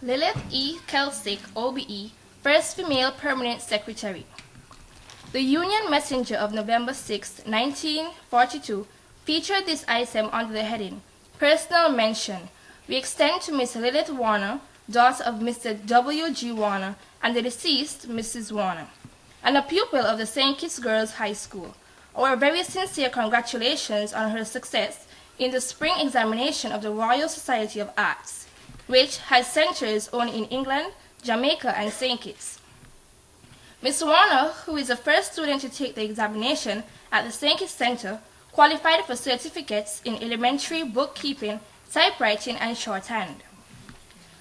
Lilith E. Kelsick, OBE, first female permanent secretary. The Union Messenger of November 6, 1942, featured this item under the heading, Personal Mention. We extend to Miss Lilith Warner, daughter of Mr. W. G. Warner, and the deceased Mrs. Warner, and a pupil of the St. Kitts Girls High School, our very sincere congratulations on her success in the spring examination of the Royal Society of Arts, which has centers only in England, Jamaica, and St. Kitts. Miss Warner, who is the first student to take the examination at the St. Kitts Center, qualified for certificates in elementary bookkeeping, typewriting, and shorthand.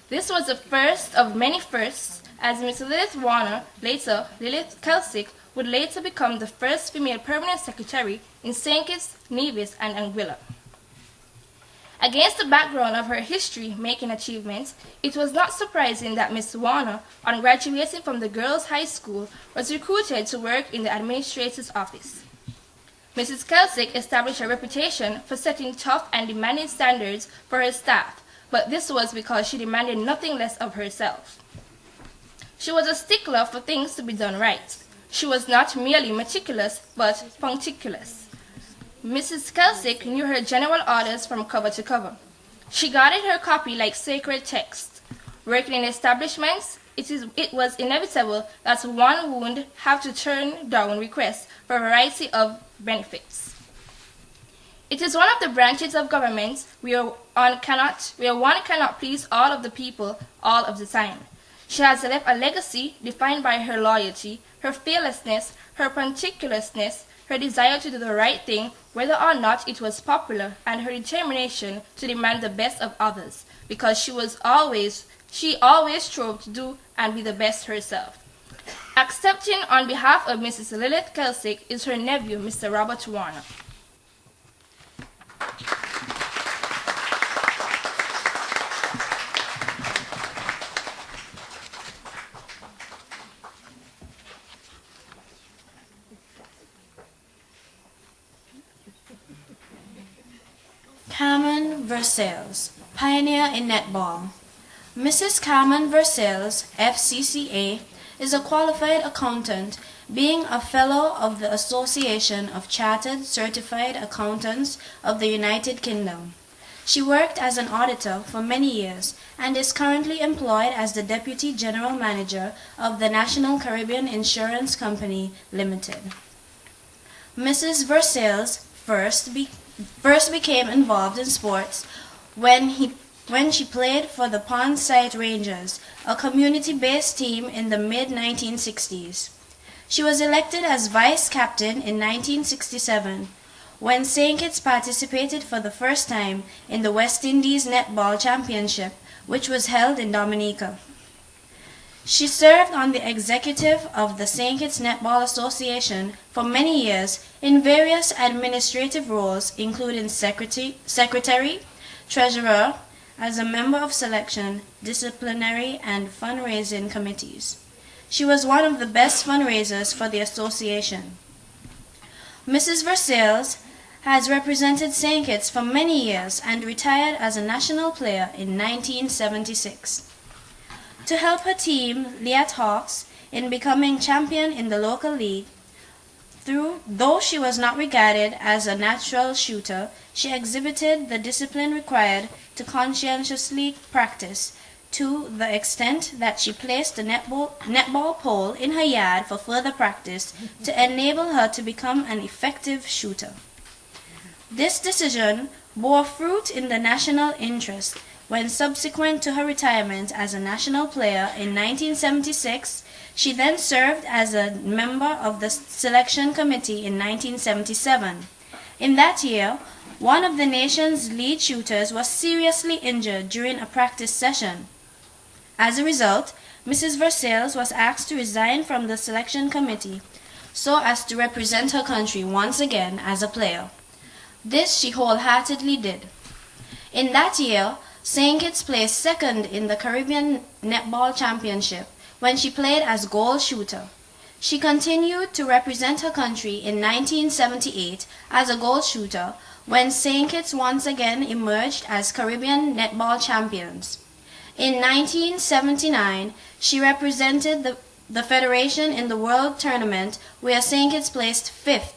This was the first of many firsts, as Miss Lilith Warner, later Lilith Kelsick, would later become the first female permanent secretary in St. Kitts, Nevis, and Anguilla. Against the background of her history-making achievements, it was not surprising that Miss Warner, on graduating from the girls' high school, was recruited to work in the administrator's office. Mrs. Kelsick established a reputation for setting tough and demanding standards for her staff, but this was because she demanded nothing less of herself. She was a stickler for things to be done right. She was not merely meticulous, but punctilious. Mrs. Kelsick knew her general orders from cover to cover. She guarded her copy like sacred text. Working in establishments, it was inevitable that one would have to turn down requests for a variety of benefits. It is one of the branches of government where one cannot please all of the people all of the time. She has left a legacy defined by her loyalty, her fearlessness, her punctiliousness, her desire to do the right thing, whether or not it was popular, and her determination to demand the best of others, because she always strove to do and be the best herself. Accepting on behalf of Mrs. Lilith Kelsick is her nephew, Mr. Robert Warner. Carmen Versailles, pioneer in netball. Mrs. Carmen Versailles, FCCA, is a qualified accountant, being a fellow of the Association of Chartered Certified Accountants of the United Kingdom. She worked as an auditor for many years and is currently employed as the Deputy General Manager of the National Caribbean Insurance Company Limited. Mrs. Versailles first became involved in sports when she played for the Pond-Site Rangers, a community-based team in the mid-1960s. She was elected as vice captain in 1967, when St. Kitts participated for the first time in the West Indies Netball Championship, which was held in Dominica. She served on the executive of the St. Kitts Netball Association for many years in various administrative roles, including secretary, treasurer, as a member of selection, disciplinary, and fundraising committees. She was one of the best fundraisers for the association. Mrs. Versailles has represented St. Kitts for many years and retired as a national player in 1976. To help her team, Liat Hawks, in becoming champion in the local league, though she was not regarded as a natural shooter, she exhibited the discipline required to conscientiously practice, to the extent that she placed the netball pole in her yard for further practice to enable her to become an effective shooter. This decision bore fruit in the national interest when, subsequent to her retirement as a national player in 1976, she then served as a member of the selection committee in 1977. In that year, one of the nation's lead shooters was seriously injured during a practice session. As a result, Mrs. Versailles was asked to resign from the selection committee so as to represent her country once again as a player. This she wholeheartedly did. In that year, St. Kitts placed second in the Caribbean Netball Championship when she played as goal shooter. She continued to represent her country in 1978 as a goal shooter when St. Kitts once again emerged as Caribbean Netball champions. In 1979, she represented the Federation in the World Tournament, where St. Kitts placed 5th.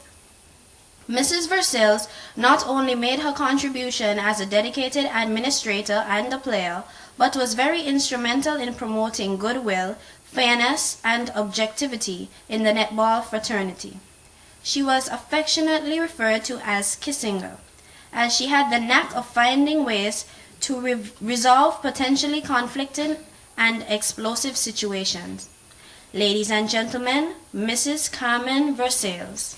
Mrs. Versailles not only made her contribution as a dedicated administrator and a player, but was very instrumental in promoting goodwill, fairness, and objectivity in the netball fraternity. She was affectionately referred to as Kissinger, as she had the knack of finding ways to resolve potentially conflicting and explosive situations. Ladies and gentlemen, Mrs. Carmen Versailles.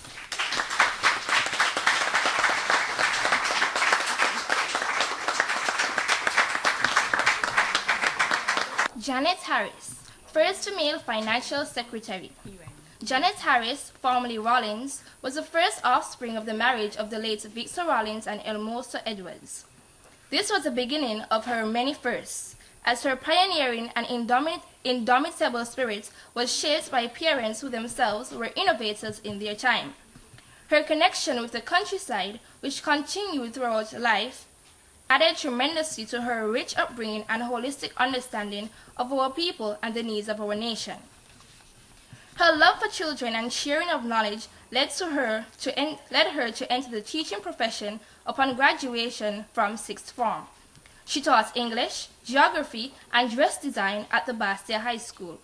Janet Harris, first female financial secretary. Janet Harris, formerly Rollins, was the first offspring of the marriage of the late Victor Rollins and Elmosa Edwards. This was the beginning of her many firsts, as her pioneering and indomitable spirit was shaped by parents who themselves were innovators in their time. Her connection with the countryside, which continued throughout life, added tremendously to her rich upbringing and holistic understanding of our people and the needs of our nation. Her love for children and sharing of knowledge led her to enter the teaching profession upon graduation from 6th form. She taught English, geography, and dress design at the Bastia High School.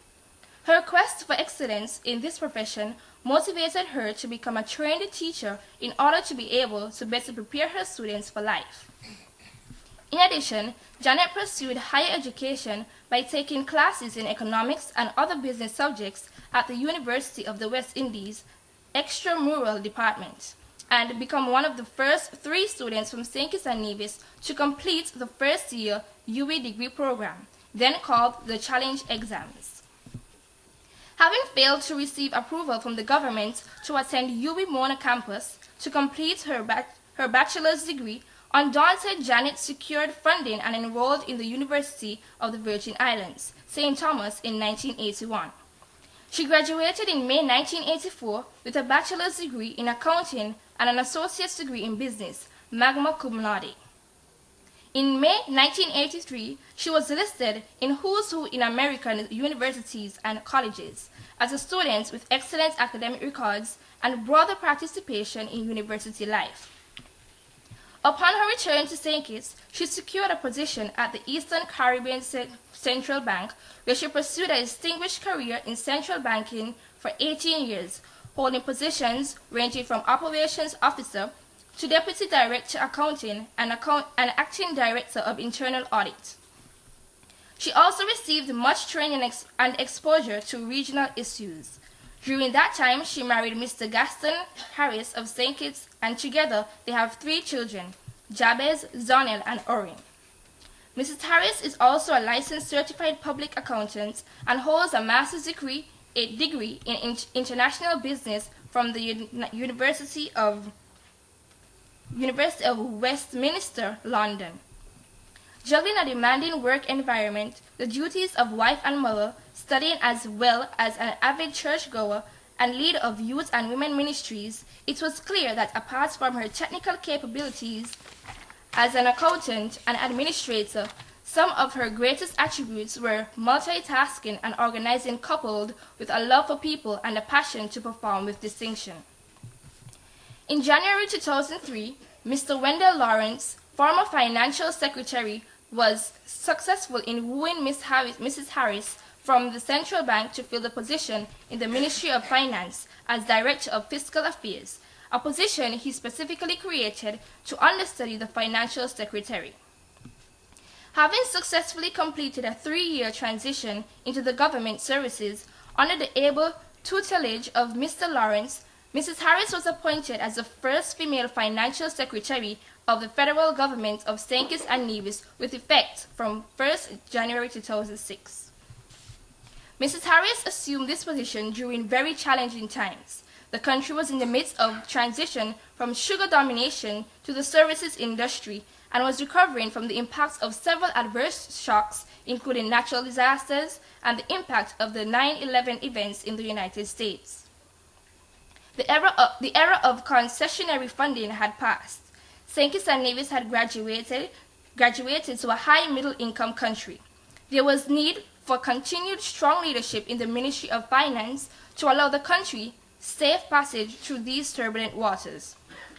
Her quest for excellence in this profession motivated her to become a trained teacher in order to be able to better prepare her students for life. In addition, Janet pursued higher education by taking classes in economics and other business subjects at the University of the West Indies Extramural Department, and become one of the first 3 students from St. Kitts and Nevis to complete the first-year UWI degree program, then called the Challenge Exams. Having failed to receive approval from the government to attend UWI Mona campus to complete her bachelor's degree, undaunted, Janet secured funding and enrolled in the University of the Virgin Islands, St. Thomas, in 1981. She graduated in May 1984 with a bachelor's degree in accounting and an associate's degree in business, magna cum laude. In May 1983, she was listed in Who's Who in American Universities and Colleges as a student with excellent academic records and broader participation in university life. Upon her return to St. Kitts, she secured a position at the Eastern Caribbean Central Bank, where she pursued a distinguished career in central banking for 18 years, holding positions ranging from operations officer to deputy director accounting and acting director of internal audit. She also received much training and exposure to regional issues. During that time, she married Mr. Gaston Harris of St. Kitts, and together they have 3 children, Jabez, Zonel, and Orin. Mrs. Harris is also a licensed certified public accountant and holds a master's degree in international business from the University of Westminster, London. Juggling a demanding work environment, the duties of wife and mother, studying as well as an avid churchgoer and leader of youth and women ministries, it was clear that apart from her technical capabilities as an accountant and administrator, some of her greatest attributes were multitasking and organizing, coupled with a love for people and a passion to perform with distinction. In January 2003, Mr. Wendell Lawrence, former financial secretary, was successful in wooing Mrs. Harris from the central bank to fill the position in the Ministry of Finance as Director of Fiscal Affairs, a position he specifically created to understudy the financial secretary. Having successfully completed a 3-year transition into the government services under the able tutelage of Mr. Lawrence, Mrs. Harris was appointed as the first female financial secretary of the federal government of St. Kitts and Nevis with effect from 1st January 2006. Mrs. Harris assumed this position during very challenging times. The country was in the midst of transition from sugar domination to the services industry and was recovering from the impacts of several adverse shocks, including natural disasters and the impact of the 9/11 events in the United States. The era of concessionary funding had passed. St. Kitts and Nevis had graduated to a high middle-income country. There was need for continued strong leadership in the Ministry of Finance to allow the country safe passage through these turbulent waters.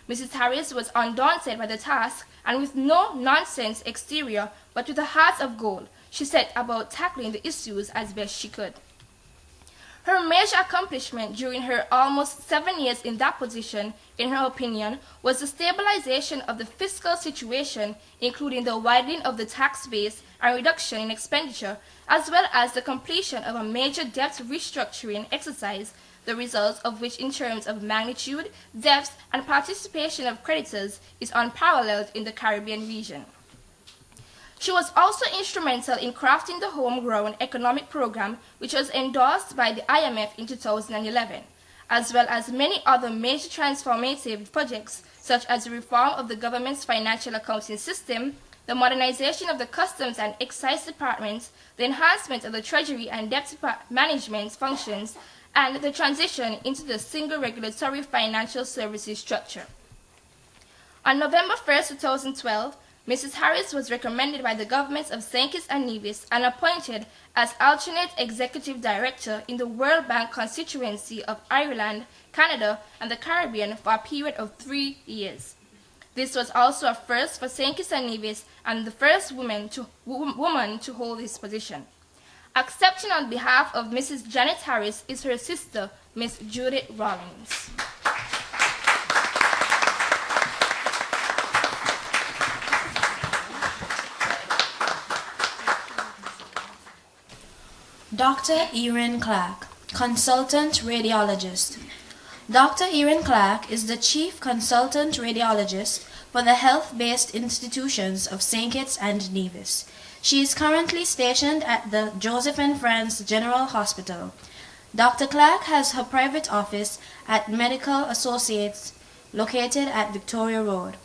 Mrs. Harris was undaunted by the task, and with no nonsense exterior, but with a heart of gold, she set about tackling the issues as best she could. Her major accomplishment during her almost 7 years in that position, in her opinion, was the stabilization of the fiscal situation, including the widening of the tax base and reduction in expenditure, as well as the completion of a major debt restructuring exercise, the result of which in terms of magnitude, depth, and participation of creditors is unparalleled in the Caribbean region. She was also instrumental in crafting the homegrown economic program, which was endorsed by the IMF in 2011, as well as many other major transformative projects, such as the reform of the government's financial accounting system, the modernization of the Customs and Excise departments, the enhancement of the Treasury and Debt management functions, and the transition into the single regulatory financial services structure. On November 1, 2012, Mrs. Harris was recommended by the governments of St. Kitts and Nevis and appointed as alternate executive director in the World Bank constituency of Ireland, Canada, and the Caribbean for a period of 3 years. This was also a first for St. Kitts and Nevis and the first woman to hold this position. Accepting on behalf of Mrs. Janet Harris is her sister, Miss Judith Rawlings. Dr. Erin Clark, Consultant Radiologist. Dr. Erin Clark is the Chief Consultant Radiologist for the health-based institutions of St. Kitts and Nevis. She is currently stationed at the Joseph and Friends General Hospital. Dr. Clark has her private office at Medical Associates located at Victoria Road.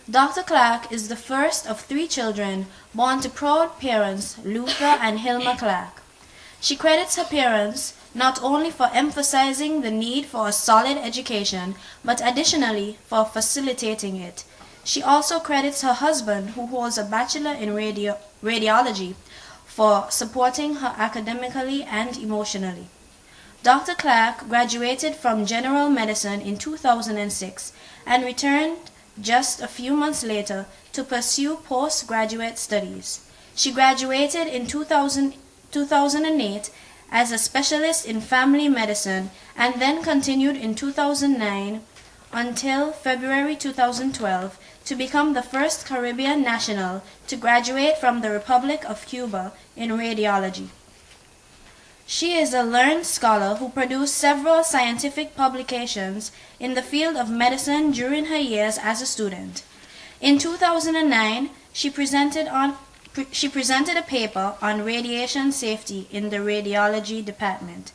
Dr. Clark is the first of 3 children born to proud parents Luther and Hilma Clark. She credits her parents not only for emphasizing the need for a solid education, but additionally for facilitating it. She also credits her husband, who holds a bachelor in radiology, for supporting her academically and emotionally. Dr. Clark graduated from general medicine in 2006 and returned just a few months later to pursue postgraduate studies. She graduated in 2008 as a specialist in family medicine and then continued in 2009 until February 2012 to become the first Caribbean national to graduate from the Republic of Cuba in radiology. She is a learned scholar who produced several scientific publications in the field of medicine during her years as a student. In 2009, she presented a paper on radiation safety in the radiology department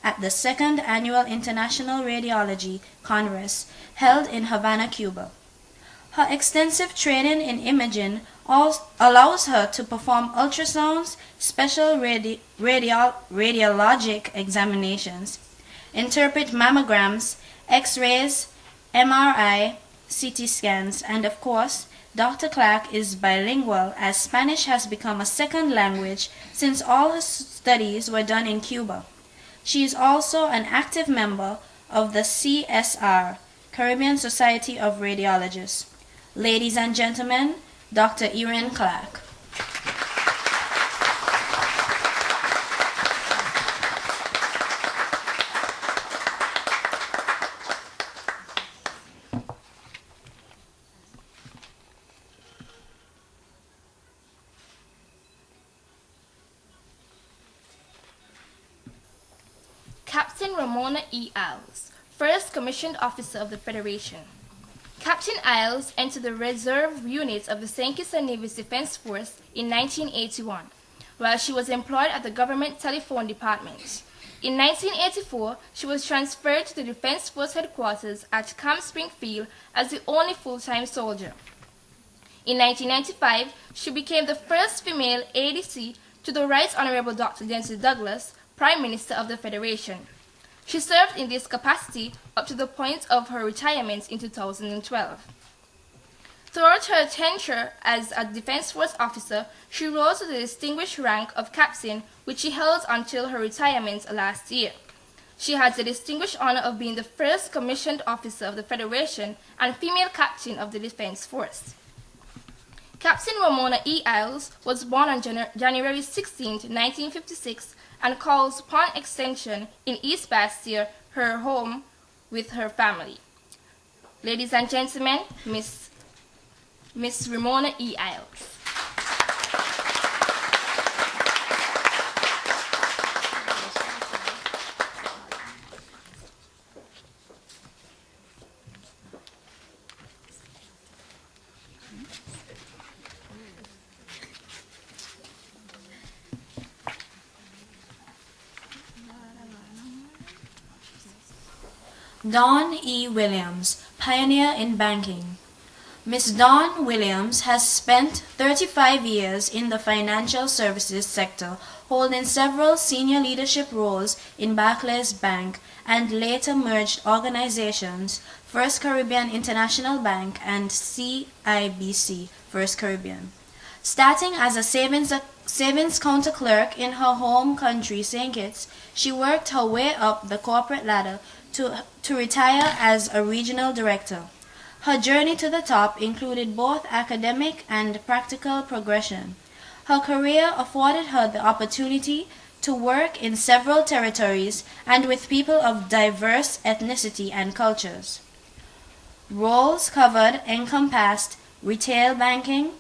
at the 2nd Annual International Radiology Congress held in Havana, Cuba. Her extensive training in imaging allows her to perform ultrasounds, special radiologic examinations, interpret mammograms, X-rays, MRI, CT scans, and of course, Dr. Clark is bilingual as Spanish has become a second language since all her studies were done in Cuba. She is also an active member of the CSR, Caribbean Society of Radiologists. Ladies and gentlemen, Dr. Erin Clark. Captain Ramona E. Eles, First Commissioned Officer of the Federation. Captain Eles entered the reserve unit of the St. Kitts and Nevis Defense Force in 1981, while she was employed at the Government Telephone Department. In 1984, she was transferred to the Defense Force headquarters at Camp Springfield as the only full-time soldier. In 1995, she became the first female ADC to the Right Honorable Dr. Dennis Douglas, Prime Minister of the Federation. She served in this capacity up to the point of her retirement in 2012. Throughout her tenure as a Defense Force officer, she rose to the distinguished rank of captain, which she held until her retirement last year. She had the distinguished honor of being the first commissioned officer of the Federation and female captain of the Defense Force. Captain Ramona E. Eles was born on January 16, 1956, and calls Pond Extension in East Bastia her home with her family. Ladies and gentlemen, Miss Ramona E. Eles. Dawn E. Williams, pioneer in banking. Ms. Dawn Williams has spent 35 years in the financial services sector, holding several senior leadership roles in Barclays Bank and later merged organizations First Caribbean International Bank and CIBC First Caribbean. Starting as a savings counter clerk in her home country, St. Kitts, she worked her way up the corporate ladder to retire as a regional director. Her journey to the top included both academic and practical progression. Her career afforded her the opportunity to work in several territories and with people of diverse ethnicity and cultures. Roles covered encompassed retail banking,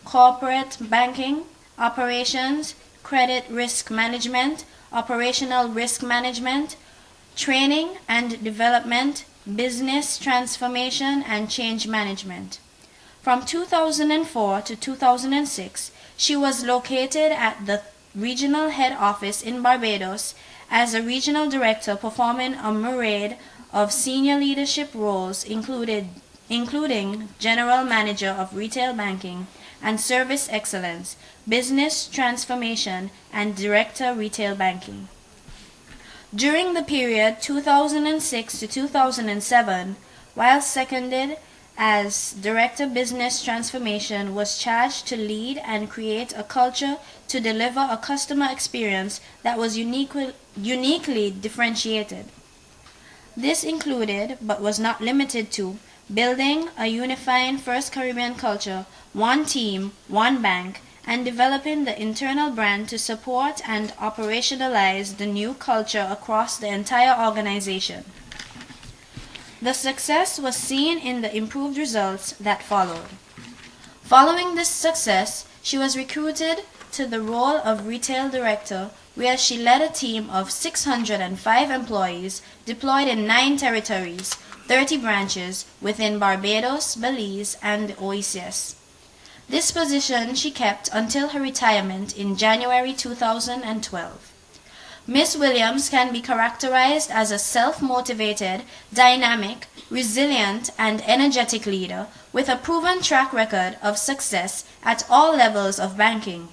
corporate banking, operations, credit risk management, operational risk management, training and development, business transformation, and change management. From 2004 to 2006, she was located at the regional head office in Barbados as a regional director, performing a myriad of senior leadership roles including general manager of retail banking and service excellence, business transformation, and director retail banking. During the period 2006 to 2007, while seconded as Director Business Transformation, was charged to lead and create a culture to deliver a customer experience that was uniquely differentiated. This included, but was not limited to, building a unifying First Caribbean culture, one team, one bank, and developing the internal brand to support and operationalize the new culture across the entire organization. The success was seen in the improved results that followed. Following this success, she was recruited to the role of retail director, where she led a team of 605 employees deployed in 9 territories, 30 branches within Barbados, Belize, and the OECS. This position she kept until her retirement in January 2012. Ms. Williams can be characterized as a self-motivated, dynamic, resilient, and energetic leader with a proven track record of success at all levels of banking.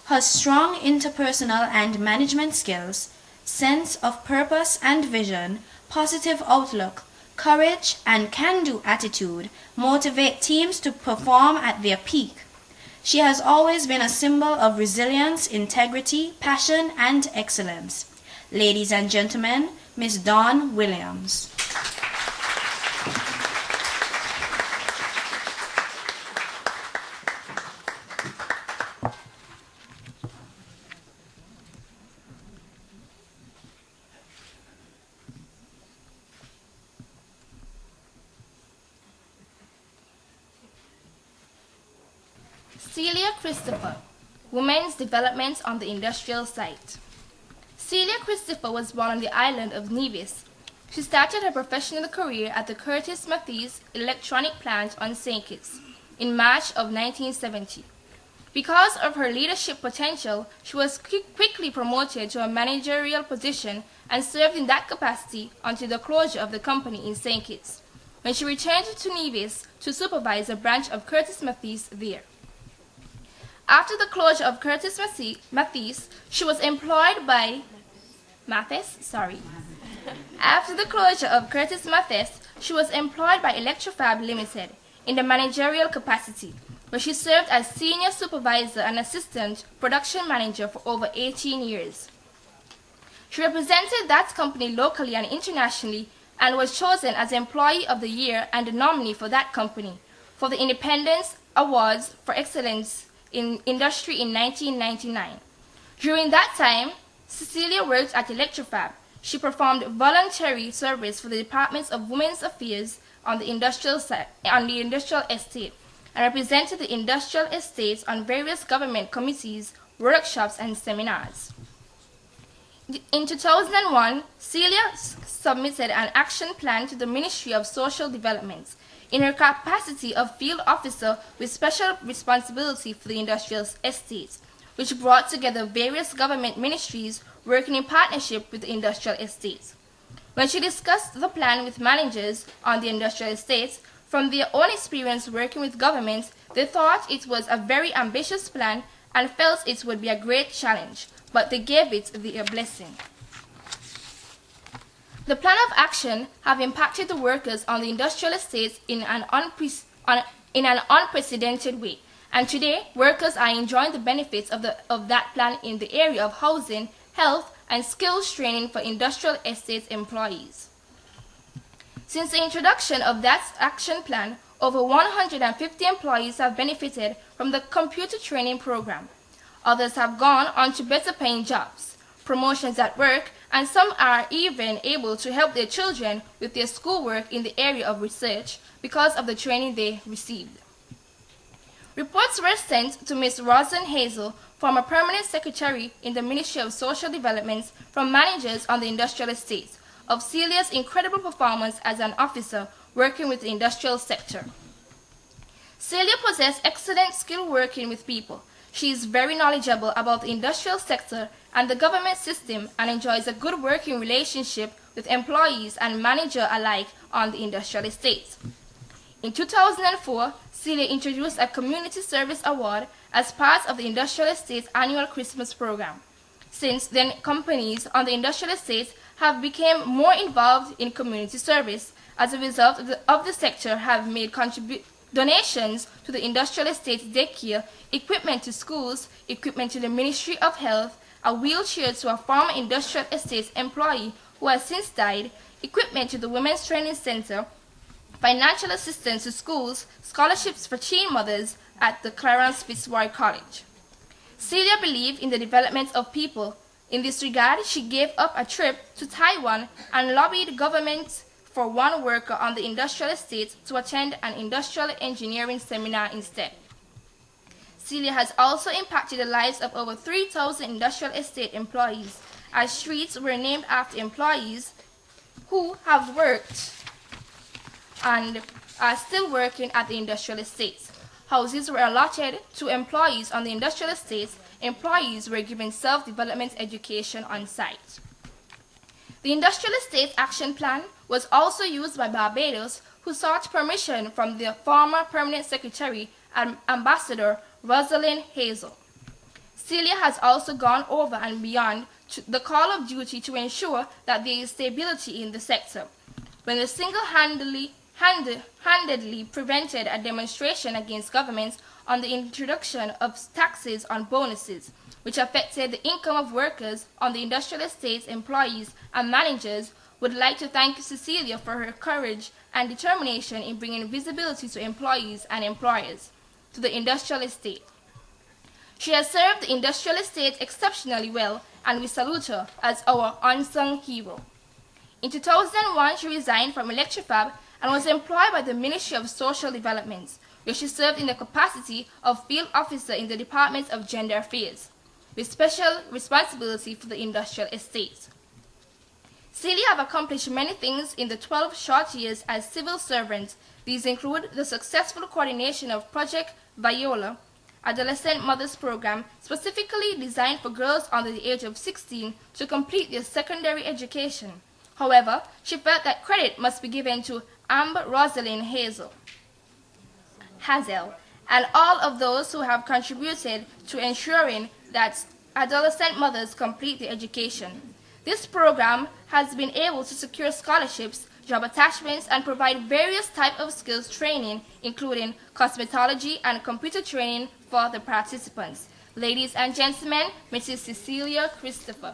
Her strong interpersonal and management skills, sense of purpose and vision, positive outlook, courage, and can-do attitude motivate teams to perform at their peak. She has always been a symbol of resilience, integrity, passion, and excellence. Ladies and gentlemen, Ms. Dawn Williams. Celia Christopher, Women's Development on the Industrial Site. Celia Christopher was born on the island of Nevis. She started her professional career at the Curtis Matthews electronic plant on St. Kitts in March of 1970. Because of her leadership potential, she was quickly promoted to a managerial position and served in that capacity until the closure of the company in St. Kitts, when she returned to Nevis to supervise a branch of Curtis Matthews there. After the closure of Curtis Matthews, she was employed by After the closure of Curtis Matthews, she was employed by Electrofab Limited in the managerial capacity, where she served as senior supervisor and assistant production manager for over 18 years. She represented that company locally and internationally and was chosen as Employee of the Year and the nominee for that company for the Independence Awards for Excellence in Industry in 1999. During that time, Cecilia worked at Electrofab. She performed voluntary service for the Departments of Women's Affairs on the industrial estate and represented the industrial estates on various government committees, workshops, and seminars. In 2001, Celia submitted an action plan to the Ministry of Social Development in her capacity of field officer with special responsibility for the industrial estates, which brought together various government ministries working in partnership with the industrial estates. When she discussed the plan with managers on the industrial estates, from their own experience working with governments, they thought it was a very ambitious plan and felt it would be a great challenge, but they gave it their blessing. The plan of action have impacted the workers on the industrial estates in an unprecedented way, and today workers are enjoying the benefits of that plan in the area of housing, health, and skills training for industrial estates employees. Since the introduction of that action plan, over 150 employees have benefited from the computer training program. Others have gone on to better paying jobs, promotions at work, and some are even able to help their children with their schoolwork in the area of research because of the training they received. Reports were sent to Ms. Rosalind Hazel, former permanent secretary in the Ministry of Social Development, from managers on the industrial estates, of Celia's incredible performance as an officer working with the industrial sector. Celia possessed excellent skill working with people. She is very knowledgeable about the industrial sector and the government system and enjoys a good working relationship with employees and manager alike on the industrial estates. In 2004, Celia introduced a community service award as part of the industrial estates annual Christmas program. Since then, companies on the industrial estates have become more involved in community service. As a result of the sector have made donations to the industrial estates daycare, equipment to schools, equipment to the Ministry of Health, a wheelchair to a former industrial estates employee who has since died, equipment to the Women's Training Center, financial assistance to schools, scholarships for teen mothers at the Clarence Fitzroy College. Celia believed in the development of people. In this regard, she gave up a trip to Taiwan and lobbied government for one worker on the industrial estate to attend an industrial engineering seminar instead. Celia has also impacted the lives of over 3,000 industrial estate employees, as streets were named after employees who have worked and are still working at the industrial estates. Houses were allotted to employees on the industrial estates. Employees were given self-development education on site. The Industrial Estates Action Plan was also used by Barbados, who sought permission from their former permanent secretary and Ambassador Rosalind Hazel. Celia has also gone over and beyond the call of duty to ensure that there is stability in the sector. When they single-handedly prevented a demonstration against governments on the introduction of taxes on bonuses, which affected the income of workers on the industrial estates, employees, and managers, would like to thank Cecilia for her courage and determination in bringing visibility to employees and employers to the industrial estate. She has served the industrial estate exceptionally well, and we salute her as our unsung hero. In 2001, she resigned from Electrofab and was employed by the Ministry of Social Development, where she served in the capacity of field officer in the Department of Gender Affairs, with special responsibility for the industrial estates. Celia have accomplished many things in the 12 short years as civil servant. These include the successful coordination of Project Viola, adolescent mothers program specifically designed for girls under the age of 16 to complete their secondary education. However, she felt that credit must be given to Rosalind Hazel, and all of those who have contributed to ensuring that adolescent mothers complete their education. This program has been able to secure scholarships job attachments, and provide various types of skills training, including cosmetology and computer training for the participants. Ladies and gentlemen, Mrs. Celia Christopher.